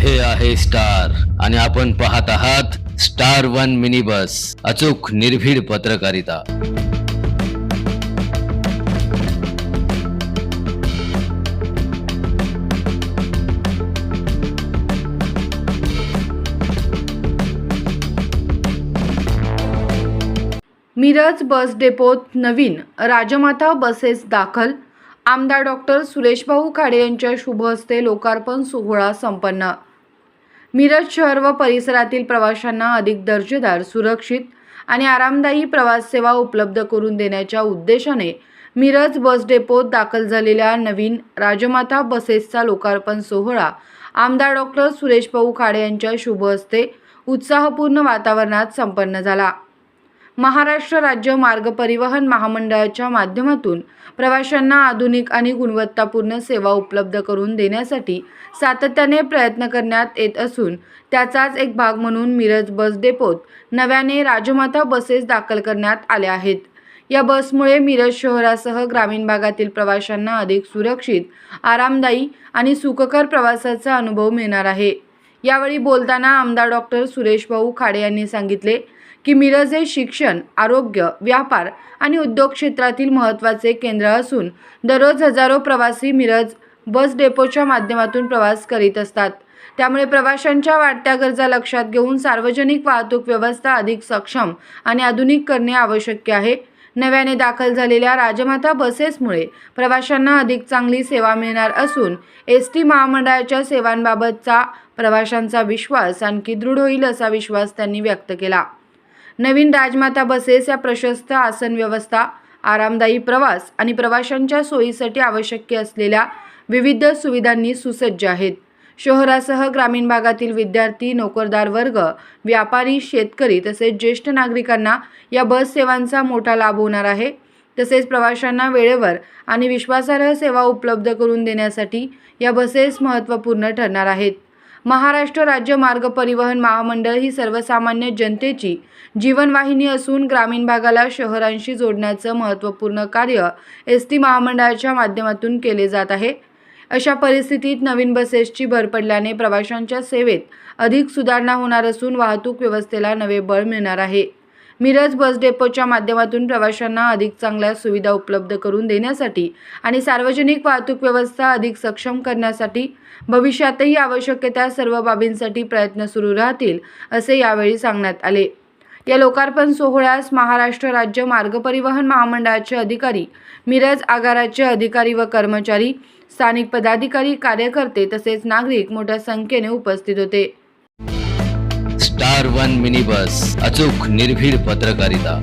हे आहे स्टार आणि आपण पाहत आहात स्टार वन मिनी बस, अचूक निर्भीड पत्रकारिता। मिरज बस डेपोत नवीन राजमाता बसेस दाखल। आमदार डॉक्टर सुरेशभाऊ खाडे यांच्या शुभ हस्ते लोकार्पण सोहळा संपन्न। मिरज शहर व परिसरातील प्रवाशांना अधिक दर्जेदार, सुरक्षित आणि आरामदायी प्रवास सेवा उपलब्ध करून देण्याच्या उद्देशाने मिरज बस डेपोत दाखल झालेल्या नवीन राजमाता बसेसचा लोकार्पण सोहळा आमदार डॉक्टर सुरेशभाऊ खाडे यांच्या शुभ हस्ते उत्साहपूर्ण वातावरणात संपन्न झाला। महाराष्ट्र राज्य मार्ग परिवहन महामंडळाच्या माध्यमातून प्रवाशांना आधुनिक आणि गुणवत्तापूर्ण सेवा उपलब्ध करून देण्यासाठी सातत्याने प्रयत्न करण्यात येत असून त्याचाच एक भाग म्हणून मिरज बस डेपोत नव्याने राजमाता बसेस दाखल करण्यात आल्या आहेत। या बसमुळे मिरज शहरासह ग्रामीण भागातील प्रवाशांना अधिक सुरक्षित, आरामदायी आणि सुखकर प्रवासाचा अनुभव मिळणार आहे। यावेळी बोलताना आमदार डॉक्टर सुरेशभाऊ खाडे यांनी सांगितले की मिरज हे शिक्षण, आरोग्य, व्यापार आणि उद्योग क्षेत्रातील महत्त्वाचे केंद्र असून दररोज हजारो प्रवासी मिरज बस डेपोच्या माध्यमातून प्रवास करीत असतात। त्यामुळे प्रवाशांच्या वाढत्या गरजा लक्षात घेऊन सार्वजनिक वाहतूक व्यवस्था अधिक सक्षम आणि आधुनिक करणे आवश्यक आहे। नव्याने दाखल झालेल्या राजमाता बसेसमुळे प्रवाशांना अधिक चांगली सेवा मिळणार असून एसटी महामंडळाच्या सेवांबाबतचा प्रवाशांचा विश्वास आणखी दृढ होईल असा विश्वास त्यांनी व्यक्त केला। नवीन राजमाता बसेस या प्रशस्त आसन व्यवस्था, आरामदायी प्रवास आणि प्रवाशांच्या सोयीसाठी आवश्यक असलेल्या विविध सुविधांनी सुसज्ज आहेत। शहरासह ग्रामीण भागातील विद्यार्थी, नोकरदार वर्ग, व्यापारी, शेतकरी तसेच ज्येष्ठ नागरिकांना या बस सेवांचा मोठा लाभ होणार आहे। तसेच प्रवाशांना वेळेवर आणि विश्वासार्ह सेवा उपलब्ध करून देण्यासाठी या बसेस महत्त्वपूर्ण ठरणार आहेत। महाराष्ट्र राज्य मार्ग परिवहन महामंडळ ही सर्वसामान्य जनतेची जीवनवाहिनी असून ग्रामीण भागाला शहरांशी जोडण्याचं महत्त्वपूर्ण कार्य एसटी महामंडळाच्या माध्यमातून केले जात आहे। अशा परिस्थितीत नवीन बसेसची भर पडल्याने प्रवाशांच्या सेवेत अधिक सुधारणा होणार असून वाहतूक व्यवस्थेला नवे बळ मिळणार आहे। मिरज बस डेपोच्या माध्यमातून प्रवाशांना अधिक चांगल्या सुविधा उपलब्ध करून देण्यासाठी आणि सार्वजनिक वाहतूक व्यवस्था अधिक सक्षम करण्यासाठी भविष्यातही आवश्यक त्या सर्व बाबींसाठी प्रयत्न सुरू राहतील असे यावेळी सांगण्यात आले। या लोकार्पण सोहळ्यास महाराष्ट्र राज्य मार्ग परिवहन महामंडळाचे अधिकारी, मिरज आगाराचे अधिकारी व कर्मचारी, स्थानिक पदाधिकारी, कार्यकर्ते तसेच नागरिक मोठ्या संख्येने उपस्थित होते। स्टार वन मिनी बस, अचूक निर्भीड पत्रकारिता।